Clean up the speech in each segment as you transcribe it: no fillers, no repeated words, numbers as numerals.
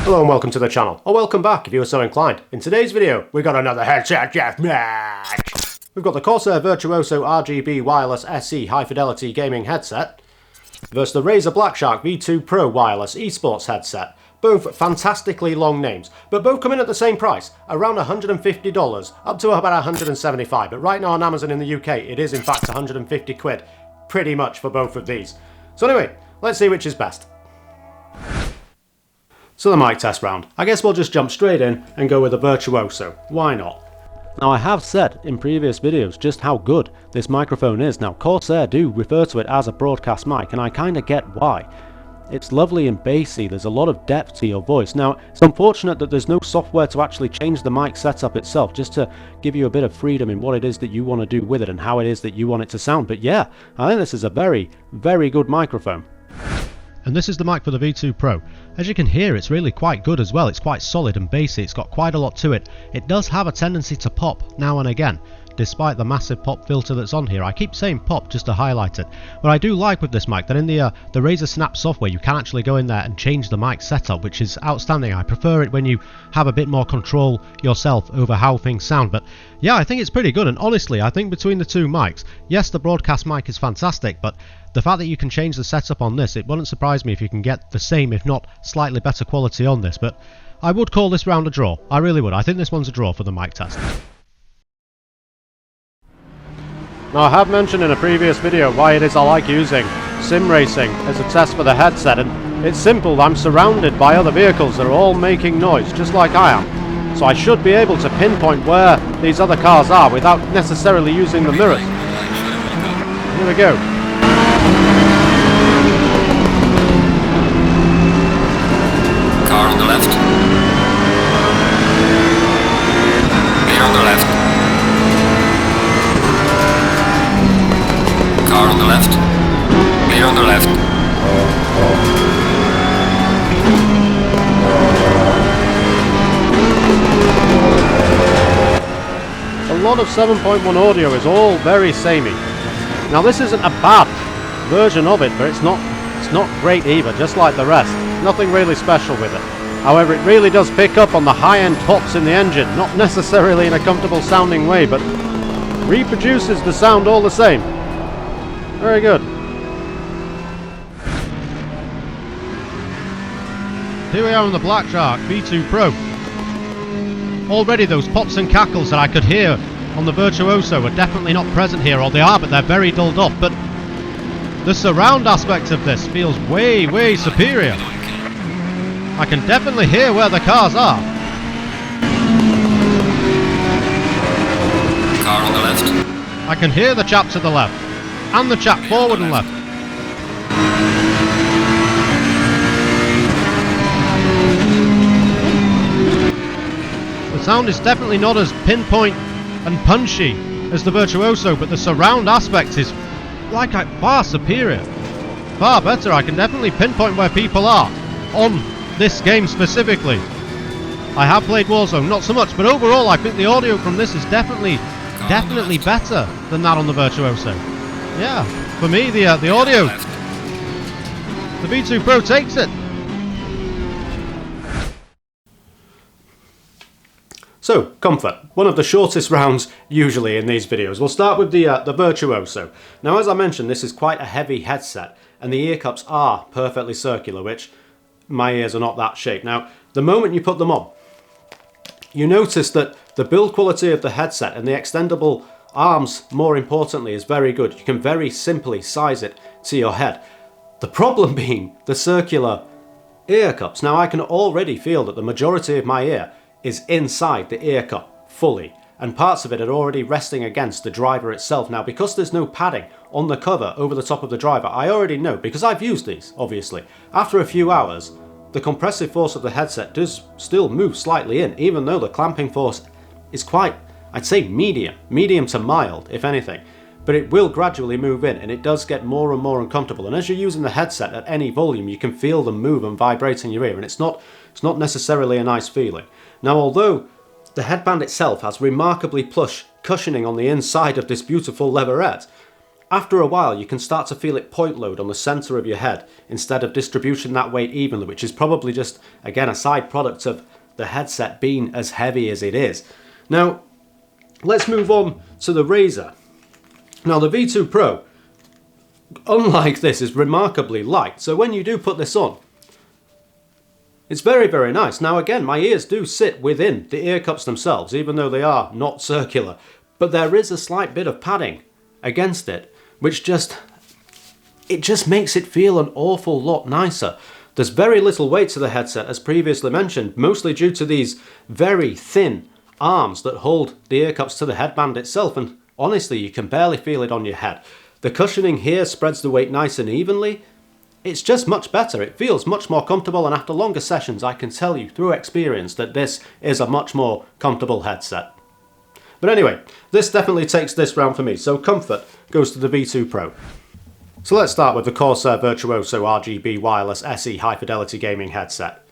Hello and welcome to the channel, or welcome back if you are so inclined. In today's video, we've got another headset death match. We've got the Corsair Virtuoso RGB wireless SE high fidelity gaming headset versus the RAZER BLACKSHARK V2 Pro wireless esports headset. Both fantastically long names, but both come in at the same price, around $150 up to about $175, but right now on Amazon in the UK it is in fact 150 quid, pretty much for both of these. So anyway, let's see which is best. So the mic test round. I guess we'll just jump straight in and go with the Virtuoso. Why not? Now I have said in previous videos just how good this microphone is. Now Corsair do refer to it as a broadcast mic and I kinda get why. It's lovely and bassy, there's a lot of depth to your voice. Now it's unfortunate that there's no software to actually change the mic setup itself, just to give you a bit of freedom in what it is that you want to do with it and how it is that you want it to sound. But yeah, I think this is a very, very good microphone. And this is the mic for the V2 Pro. As you can hear, it's really quite good as well. It's quite solid and bassy, it's got quite a lot to it. It does have a tendency to pop now and again, despite the massive pop filter that's on here. I keep saying pop just to highlight it. What I do like with this mic, that in the RAZER Snap software you can actually go in there and change the mic setup, which is outstanding. I prefer it when you have a bit more control yourself over how things sound. But yeah, I think it's pretty good, and honestly I think between the two mics, yes, the broadcast mic is fantastic, but the fact that you can change the setup on this, it wouldn't surprise me if you can get the same, if not slightly better quality on this. But I would call this round a draw. I really would. I think this one's a draw for the mic test. Now I have mentioned in a previous video why it is I like using sim racing as a test for the headset, and it's simple. I'm surrounded by other vehicles that are all making noise just like I am, so I should be able to pinpoint where these other cars are without necessarily using the mirrors. Here we go. Car on the left. Clear on the left. Car on the left. Clear on the left. A lot of 7.1 audio is all very samey. Now this isn't a bad version of it, but it's not great either, just like the rest. Nothing really special with it. However, it really does pick up on the high-end pops in the engine, not necessarily in a comfortable sounding way, but reproduces the sound all the same. Very good. Here we are on the BlackShark V2 Pro. Already those pops and cackles that I could hear on the Virtuoso are definitely not present here, or they are, but they're very dulled off. But the surround aspect of this feels way, way superior. I can definitely hear where the cars are. Car on the left. I can hear the chap to the left, and the chap forward and left. The sound is definitely not as pinpoint and punchy as the Virtuoso, but the surround aspect is far superior, far better. I can definitely pinpoint where people are on this game specifically. I have played Warzone, not so much, but overall I think the audio from this is definitely better than that on the Virtuoso. Yeah, for me the audio, the V2 Pro takes it. So, comfort. One of the shortest rounds usually in these videos. We'll start with the Virtuoso. Now as I mentioned, this is quite a heavy headset, and the ear cups are perfectly circular, which my ears are not that shape. Now, the moment you put them on, you notice that the build quality of the headset and the extendable arms, more importantly, is very good. You can very simply size it to your head. The problem being the circular ear cups. Now I can already feel that the majority of my ear is inside the ear cup fully, and parts of it are already resting against the driver itself. Now because there's no padding on the cover over the top of the driver, I already know, because I've used these obviously, after a few hours the compressive force of the headset does still move slightly in, even though the clamping force is quite, I'd say medium to mild if anything, but it will gradually move in, and it does get more and more uncomfortable. And as you're using the headset at any volume, you can feel them move and vibrate in your ear, and it's not necessarily a nice feeling. Now although the headband itself has remarkably plush cushioning on the inside of this beautiful leatherette, after a while you can start to feel it point load on the centre of your head instead of distributing that weight evenly, which is probably just, again, a side product of the headset being as heavy as it is. Now, let's move on to the RAZER. Now, the V2 Pro, unlike this, is remarkably light, so when you do put this on, it's very, very nice. Now again, my ears do sit within the ear cups themselves, even though they are not circular, but there is a slight bit of padding against it, which just makes it feel an awful lot nicer. There's very little weight to the headset, as previously mentioned, mostly due to these very thin arms that hold the ear cups to the headband itself, and honestly, you can barely feel it on your head. The cushioning here spreads the weight nice and evenly. It's just much better. It feels much more comfortable, and after longer sessions I can tell you through experience that this is a much more comfortable headset. But anyway, this definitely takes this round for me, so comfort goes to the V2 Pro. So let's start with the Corsair Virtuoso RGB wireless SE high fidelity gaming headset.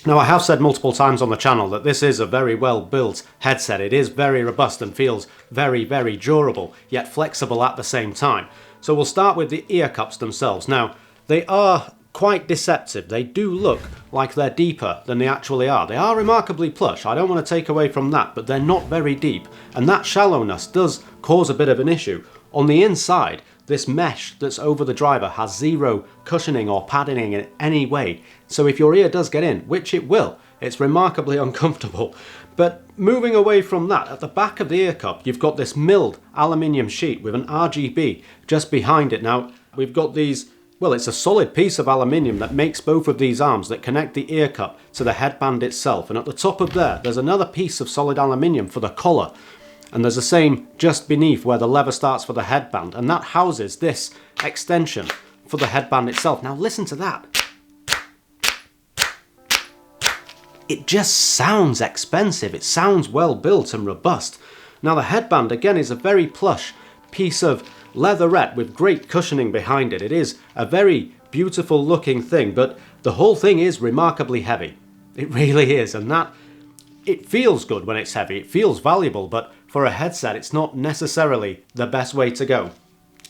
Now, I have said multiple times on the channel that this is a very well built headset. It is very robust and feels very, very durable, yet flexible at the same time. So we'll start with the ear cups themselves. Now, they are quite deceptive. They do look like they're deeper than they actually are. They are remarkably plush, I don't want to take away from that, but they're not very deep, and that shallowness does cause a bit of an issue. On the inside, this mesh that's over the driver has zero cushioning or padding in any way, so if your ear does get in, which it will, it's remarkably uncomfortable. But moving away from that, at the back of the ear cup, you've got this milled aluminium sheet with an RGB just behind it. Now, we've got these, well, it's a solid piece of aluminium that makes both of these arms that connect the ear cup to the headband itself, and at the top of there's another piece of solid aluminium for the collar, and there's the same just beneath where the lever starts for the headband, and that houses this extension for the headband itself. Now listen to that. It just sounds expensive. It sounds well built and robust. Now the headband again is a very plush piece of leatherette with great cushioning behind it. It is a very beautiful looking thing, but the whole thing is remarkably heavy. It really is, and that, it feels good when it's heavy. It feels valuable, but for a headset it's not necessarily the best way to go.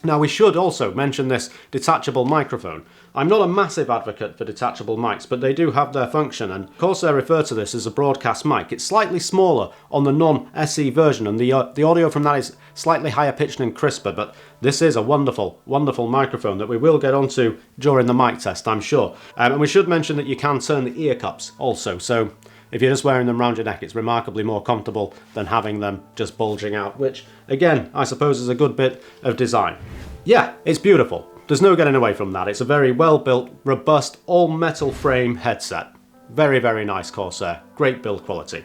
Now we should also mention this detachable microphone. I'm not a massive advocate for detachable mics, but they do have their function, and Corsair refer to this as a broadcast mic. It's slightly smaller on the non-SE version, and the audio from that is slightly higher pitched and crisper, but this is a wonderful, wonderful microphone that we will get onto during the mic test, I'm sure. And we should mention that you can turn the ear cups also, so if you're just wearing them around your neck, it's remarkably more comfortable than having them just bulging out, which, again, I suppose is a good bit of design. Yeah, it's beautiful. There's no getting away from that. It's a very well-built, robust, all-metal frame headset. Very, very nice Corsair. Great build quality.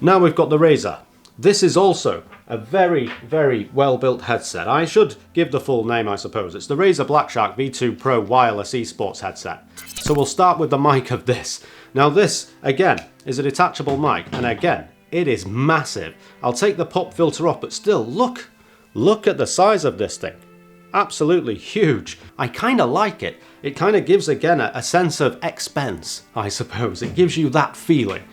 Now we've got the RAZER. This is also a very, very well-built headset. I should give the full name, I suppose. It's the RAZER BLACKSHARK V2 Pro wireless eSports headset. So we'll start with the mic of this. Now this, again, is a detachable mic, and again, it is massive. I'll take the pop filter off, but still, look at the size of this thing. Absolutely huge. I kind of like it. It kind of gives, again, a sense of expense, I suppose. It gives you that feeling.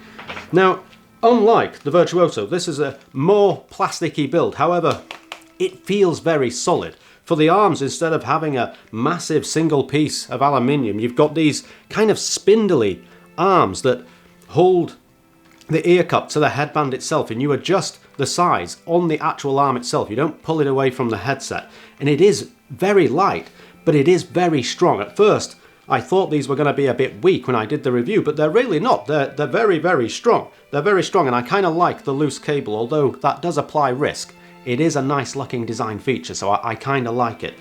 Now, unlike the Virtuoso, this is a more plasticky build. However, it feels very solid. For the arms, instead of having a massive single piece of aluminium, you've got these kind of spindly arms that hold the ear cup to the headband itself, and you adjust the size on the actual arm itself. You don't pull it away from the headset, and it is very light, but it is very strong. At first I thought these were going to be a bit weak when I did the review, but they're really not. They're very, very strong. They're very strong, and I kind of like the loose cable, although that does apply risk. It is a nice looking design feature, so I kind of like it.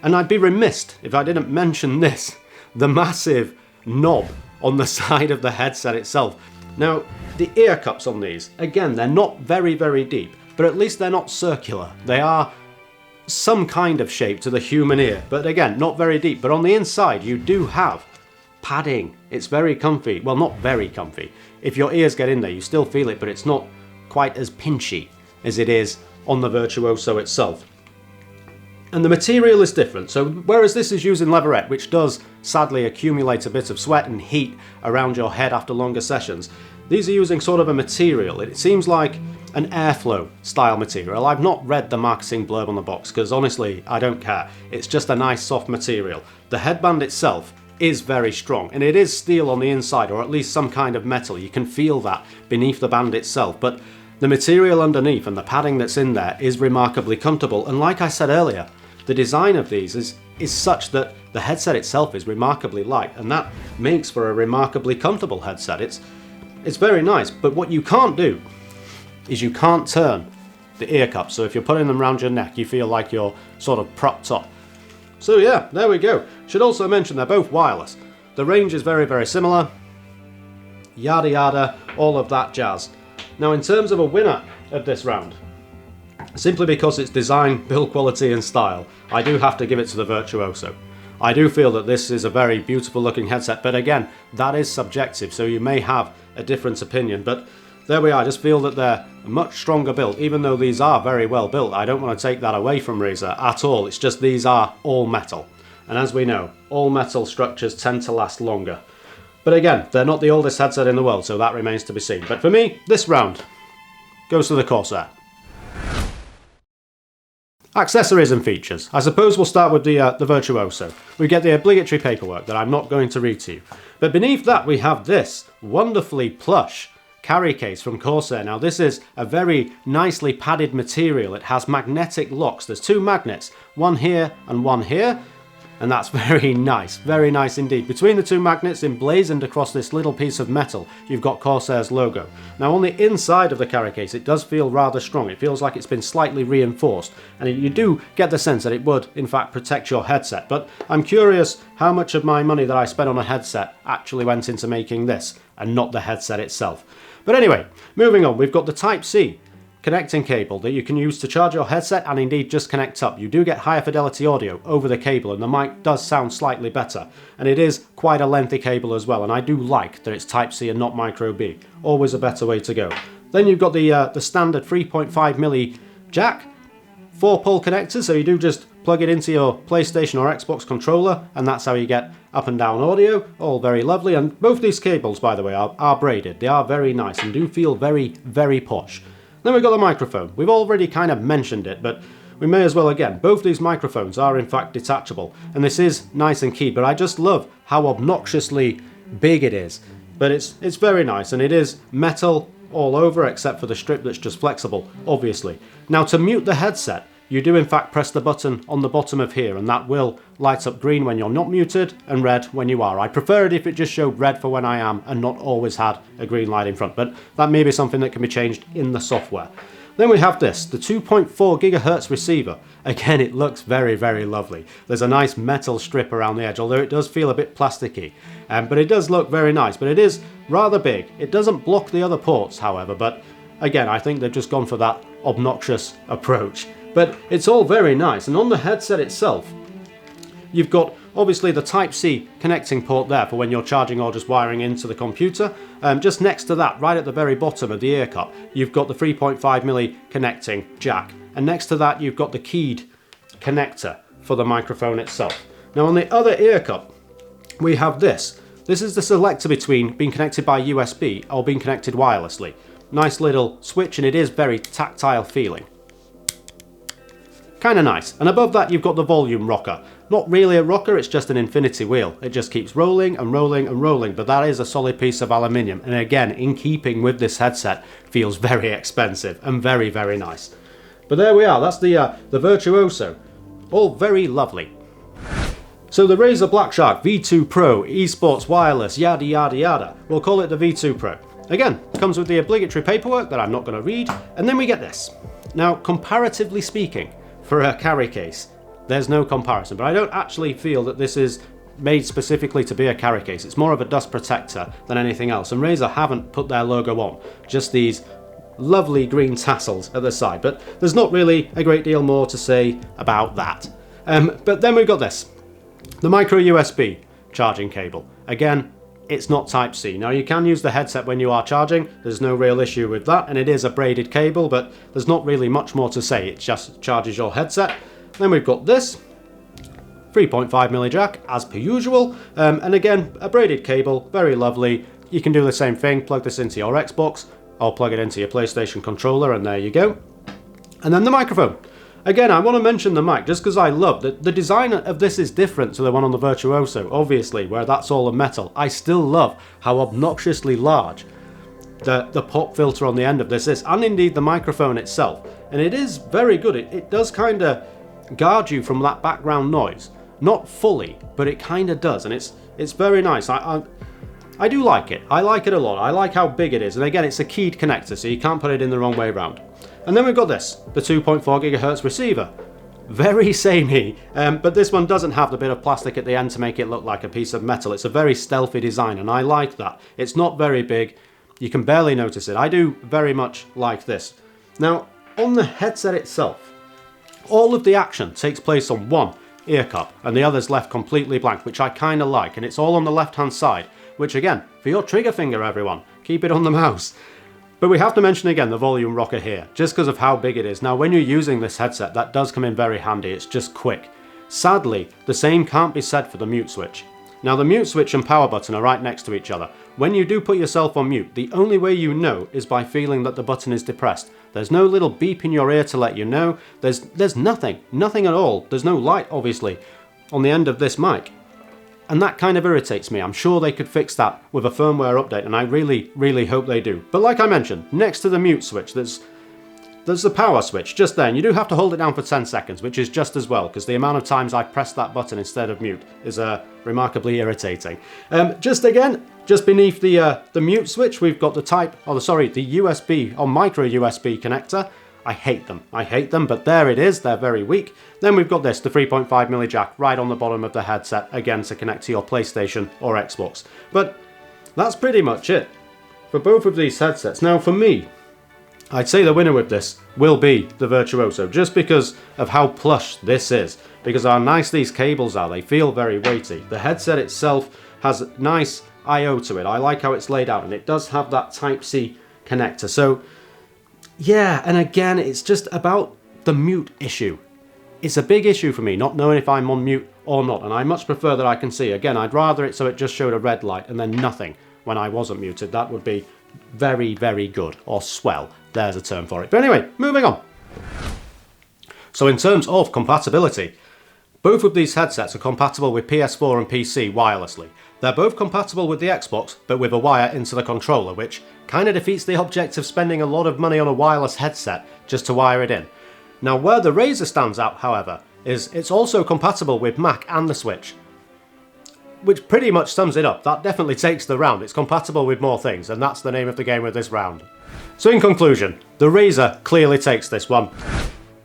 And I'd be remiss if I didn't mention this, the massive knob on the side of the headset itself. Now, the ear cups on these, again, they're not very, very deep, but at least they're not circular. They are some kind of shape to the human ear, but again, not very deep. But on the inside, you do have padding. It's very comfy. Well, not very comfy. If your ears get in there, you still feel it, but it's not quite as pinchy as it is on the Virtuoso itself. And the material is different, so whereas this is using leatherette, which does sadly accumulate a bit of sweat and heat around your head after longer sessions, these are using sort of a material. It seems like an airflow style material. I've not read the marketing blurb on the box because honestly I don't care. It's just a nice soft material. The headband itself is very strong, and it is steel on the inside, or at least some kind of metal. You can feel that beneath the band itself, but the material underneath and the padding that's in there is remarkably comfortable. And like I said earlier, the design of these is such that the headset itself is remarkably light, and that makes for a remarkably comfortable headset. It's very nice, but what you can't do is you can't turn the ear cups, so if you're putting them around your neck you feel like you're sort of propped up. So yeah, there we go. Should also mention they're both wireless. The range is very, very similar. Yada yada, all of that jazz. Now in terms of a winner of this round, simply because it's design, build quality and style, I do have to give it to the Virtuoso. I do feel that this is a very beautiful looking headset, but again, that is subjective, so you may have a different opinion, but there we are. I just feel that they're much stronger built, even though these are very well built. I don't want to take that away from Razer at all. It's just these are all metal. And as we know, all metal structures tend to last longer. But again, they're not the oldest headset in the world, so that remains to be seen. But for me, this round goes to the Corsair. Accessories and features. I suppose we'll start with the Virtuoso. We get the obligatory paperwork that I'm not going to read to you. But beneath that we have this wonderfully plush carry case from Corsair. Now this is a very nicely padded material. It has magnetic locks. There's two magnets, one here and one here, and that's very nice indeed. Between the two magnets emblazoned across this little piece of metal, you've got Corsair's logo. Now on the inside of the carry case it does feel rather strong. It feels like it's been slightly reinforced, and you do get the sense that it would in fact protect your headset. But I'm curious how much of my money that I spent on a headset actually went into making this and not the headset itself. But anyway, moving on, we've got the Type-C connecting cable that you can use to charge your headset and indeed just connect up. You do get higher fidelity audio over the cable, and the mic does sound slightly better. And it is quite a lengthy cable as well, and I do like that it's Type-C and not Micro B. Always a better way to go. Then you've got the standard 3.5mm jack, 4-pole connector, so you do just plug it into your PlayStation or Xbox controller, and that's how you get up and down audio. All very lovely, and both these cables, by the way, are braided. They are very nice and do feel very, very posh. Then we've got the microphone. We've already kind of mentioned it, but we may as well again. Both these microphones are in fact detachable, and this is nice and keyed, but I just love how obnoxiously big it is. But it's very nice, and it is metal all over except for the strip that's just flexible, obviously. Now to mute the headset, you do in fact press the button on the bottom of here, and that will light up green when you're not muted and red when you are. I prefer it if it just showed red for when I am and not always had a green light in front, but that may be something that can be changed in the software. Then we have this, the 2.4 GHz receiver. Again, it looks very, very lovely. There's a nice metal strip around the edge, although it does feel a bit plasticky. But it does look very nice, but it is rather big. It doesn't block the other ports, however, but again, I think they've just gone for that obnoxious approach. But it's all very nice, and on the headset itself, you've got obviously the Type-C connecting port there for when you're charging or just wiring into the computer. Just next to that, right at the very bottom of the ear cup, you've got the 3.5mm connecting jack. And next to that, you've got the keyed connector for the microphone itself. Now on the other ear cup, we have this. This is the selector between being connected by USB or being connected wirelessly. Nice little switch, and it is very tactile feeling. Kind of nice. And above that you've got the volume rocker. Not really a rocker, it's just an infinity wheel. It just keeps rolling and rolling and rolling, but that is a solid piece of aluminium, and again, in keeping with this headset, feels very expensive and very, very nice. But there we are, that's the Virtuoso. All very lovely. So the RAZER BLACKSHARK V2 Pro, eSports wireless, yada yada yada. We'll call it the V2 Pro. Again, comes with the obligatory paperwork that I'm not going to read, and then we get this. Now, comparatively speaking, for a carry case, there's no comparison, but I don't actually feel that this is made specifically to be a carry case. It's more of a dust protector than anything else, and Razer haven't put their logo on, just these lovely green tassels at the side, but there's not really a great deal more to say about that. But then we've got this, the micro USB charging cable. Again, it's not Type-C. Now you can use the headset when you are charging, there's no real issue with that, and it is a braided cable, but there's not really much more to say, it just charges your headset. Then we've got this 3.5mm jack as per usual, and again a braided cable, very lovely, you can do the same thing, plug this into your Xbox, or plug it into your PlayStation controller, and there you go. And then the microphone. Again, I want to mention the mic just because I love that the design of this is different to the one on the Virtuoso, obviously, where that's all a metal. I still love how obnoxiously large the pop filter on the end of this is, and indeed the microphone itself. And it is very good. It does kind of guard you from that background noise. Not fully, but it kind of does, and it's very nice. I do like it. I like it a lot. I like how big it is, and again, it's a keyed connector, so you can't put it in the wrong way around. And then we've got this, the 2.4 GHz receiver. Very samey, but this one doesn't have the bit of plastic at the end to make it look like a piece of metal. It's a very stealthy design, and I like that. It's not very big. You can barely notice it. I do very much like this. Now, on the headset itself, all of the action takes place on one ear cup, and the other's left completely blank, which I kind of like, and it's all on the left-hand side, which again, for your trigger finger, everyone, keep it on the mouse. But we have to mention again the volume rocker here, just because of how big it is. Now, when you're using this headset, that does come in very handy. It's just quick. Sadly, the same can't be said for the mute switch. Now, the mute switch and power button are right next to each other. When you do put yourself on mute, the only way you know is by feeling that the button is depressed. There's no little beep in your ear to let you know. There's nothing at all. There's no light, obviously, on the end of this mic. And that kind of irritates me. I'm sure they could fix that with a firmware update, and I really, really hope they do. But like I mentioned, next to the mute switch, there's the power switch just there, and you do have to hold it down for 10 seconds, which is just as well, because the amount of times I've pressed that button instead of mute is remarkably irritating. Just beneath the mute switch, we've got the the USB or micro USB connector. I hate them, but there it is, they're very weak. Then we've got this, the 3.5mm jack, right on the bottom of the headset, again to connect to your PlayStation or Xbox. But that's pretty much it for both of these headsets. Now for me, I'd say the winner with this will be the Virtuoso, just because of how plush this is, because how nice these cables are. They feel very weighty. The headset itself has nice I/O to it. I like how it's laid out, and it does have that Type-C connector. So yeah, and again, it's just about the mute issue. It's a big issue for me, not knowing if I'm on mute or not, and I much prefer that I can see. Again, I'd rather it so it just showed a red light and then nothing when I wasn't muted. That would be very, very good, or swell. There's a term for it. But anyway, moving on. So in terms of compatibility, both of these headsets are compatible with PS4 and PC wirelessly. They're both compatible with the Xbox, but with a wire into the controller, which kind of defeats the object of spending a lot of money on a wireless headset just to wire it in. Now, where the RAZER stands out, however, is it's also compatible with Mac and the Switch, which pretty much sums it up. That definitely takes the round. It's compatible with more things, and that's the name of the game with this round. So in conclusion, the RAZER clearly takes this one.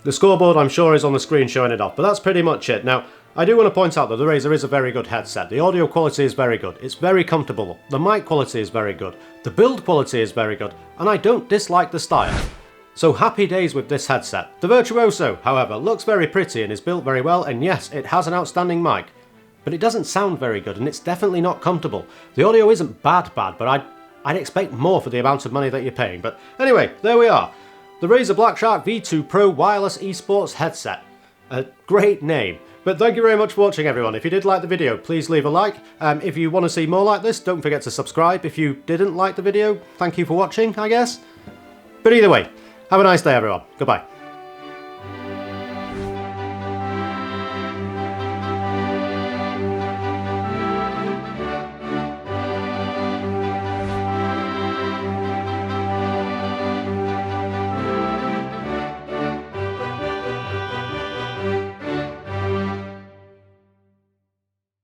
The scoreboard, I'm sure, is on the screen showing it off, but that's pretty much it. Now, I do want to point out that the RAZER is a very good headset. The audio quality is very good. It's very comfortable. The mic quality is very good. The build quality is very good, and I don't dislike the style. So happy days with this headset. The Virtuoso, however, looks very pretty and is built very well, and yes, it has an outstanding mic, but it doesn't sound very good, and it's definitely not comfortable. The audio isn't bad, but I'd expect more for the amount of money that you're paying. But anyway, there we are. The RAZER BLACKSHARK V2 Pro Wireless Esports Headset. A great name. But thank you very much for watching, everyone. If you did like the video, please leave a like. If you want to see more like this, don't forget to subscribe. If you didn't like the video, thank you for watching, I guess. But either way, have a nice day, everyone. Goodbye.